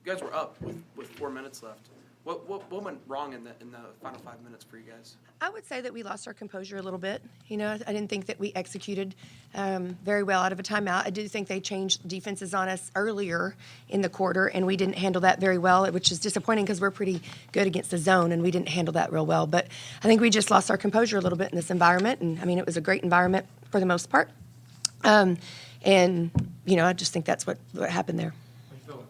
you guys were up with 4 minutes left. What went wrong in the final 5 minutes for you guys? I would say that we lost our composure a little bit. You know, I didn't think that we executed very well out of a timeout. I do think they changed defenses on us earlier in the quarter, and we didn't handle that very well, which is disappointing because we're pretty good against the zone, and we didn't handle that real well. But I think we just lost our composure a little bit in this environment, and I mean, it was a great environment for the most part. And, you know, I just think that's what happened there.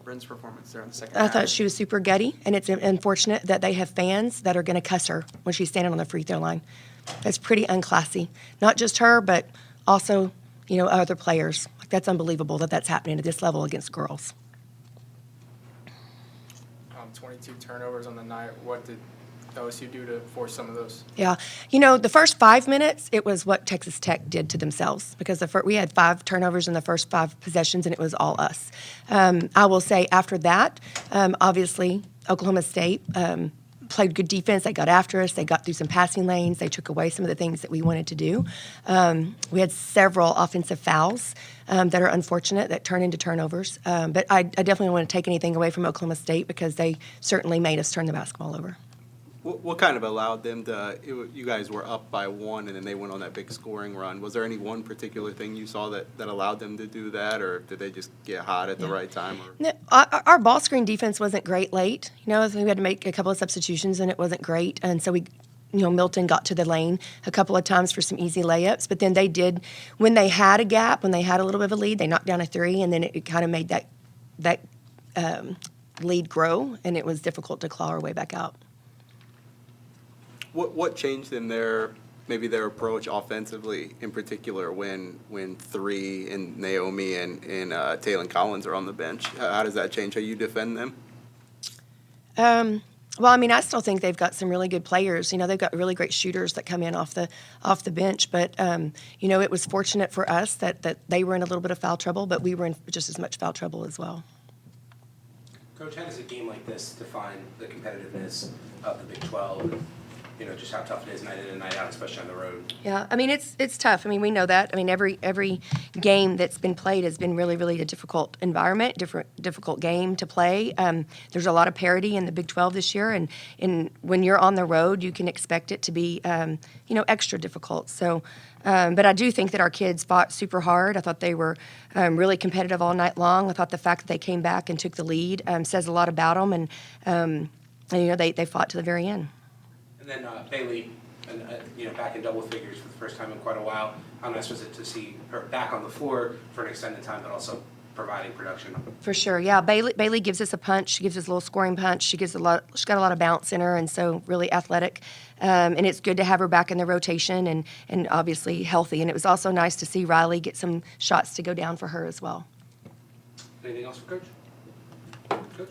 Bryn's performance there in the second I half. thought she was super gutty, and it's unfortunate that they have fans that are going to cuss her when she's standing on the free throw line. That's pretty unclassy. Not just her, but also, you know, other players. Like, that's unbelievable that that's happening at this level against girls. 22 turnovers on the night. What did OSU do to force some of those? Yeah. You know, the first 5 minutes, it was what Texas Tech did to themselves because we had 5 turnovers in the first 5 possessions, and it was all us. I will say after that, obviously, Oklahoma State played good defense. They got after us. They got through some passing lanes. They took away some of the things that we wanted to do. We had several offensive fouls that are unfortunate that turn into turnovers. But I definitely don't want to take anything away from Oklahoma State because they certainly made us turn the basketball over. What kind of allowed them to, you guys were up by 1 and then they went on that big scoring run. Was there any one particular thing you saw that allowed them to do that, or did they just get hot at the right time? Or? No, our ball screen defense wasn't great late. You know, we had to make a couple of substitutions and it wasn't great. And so Milton got to the lane a couple of times for some easy layups. But then they did, when they had a gap, when they had a little bit of a lead, they knocked down a 3, and then it kind of made that lead grow, and it was difficult to claw our way back out. What changed in their approach offensively in particular when 3 and Naomi and Taylon Collins are on the bench? How does that change how you defend them? Well, I mean, I still think they've got some really good players. You know, they've got really great shooters that come in off the bench. But you know, it was fortunate for us that they were in a little bit of foul trouble, but we were in just as much foul trouble as well. Coach, how does a game like this define the competitiveness of the Big 12? You know, just how tough it is night in and night out, especially on the road. Yeah, I mean, it's tough. I mean, we know that. I mean, every game that's been played has been really, really a difficult environment, difficult game to play. There's a lot of parity in the Big 12 this year, and when you're on the road, you can expect it to be, you know, extra difficult. So, but I do think that our kids fought super hard. I thought they were really competitive all night long. I thought the fact that they came back and took the lead says a lot about them, and you know, they fought to the very end. And then Bailey, you know, back in double figures for the first time in quite a while. How nice was it to see her back on the floor for an extended time, but also providing production? For sure, yeah. Bailey gives us a punch. She gives us a little scoring punch. She's got a lot of bounce in her, and so really athletic. And it's good to have her back in the rotation and obviously healthy. And it was also nice to see Riley get some shots to go down for her as well. Anything else for Coach?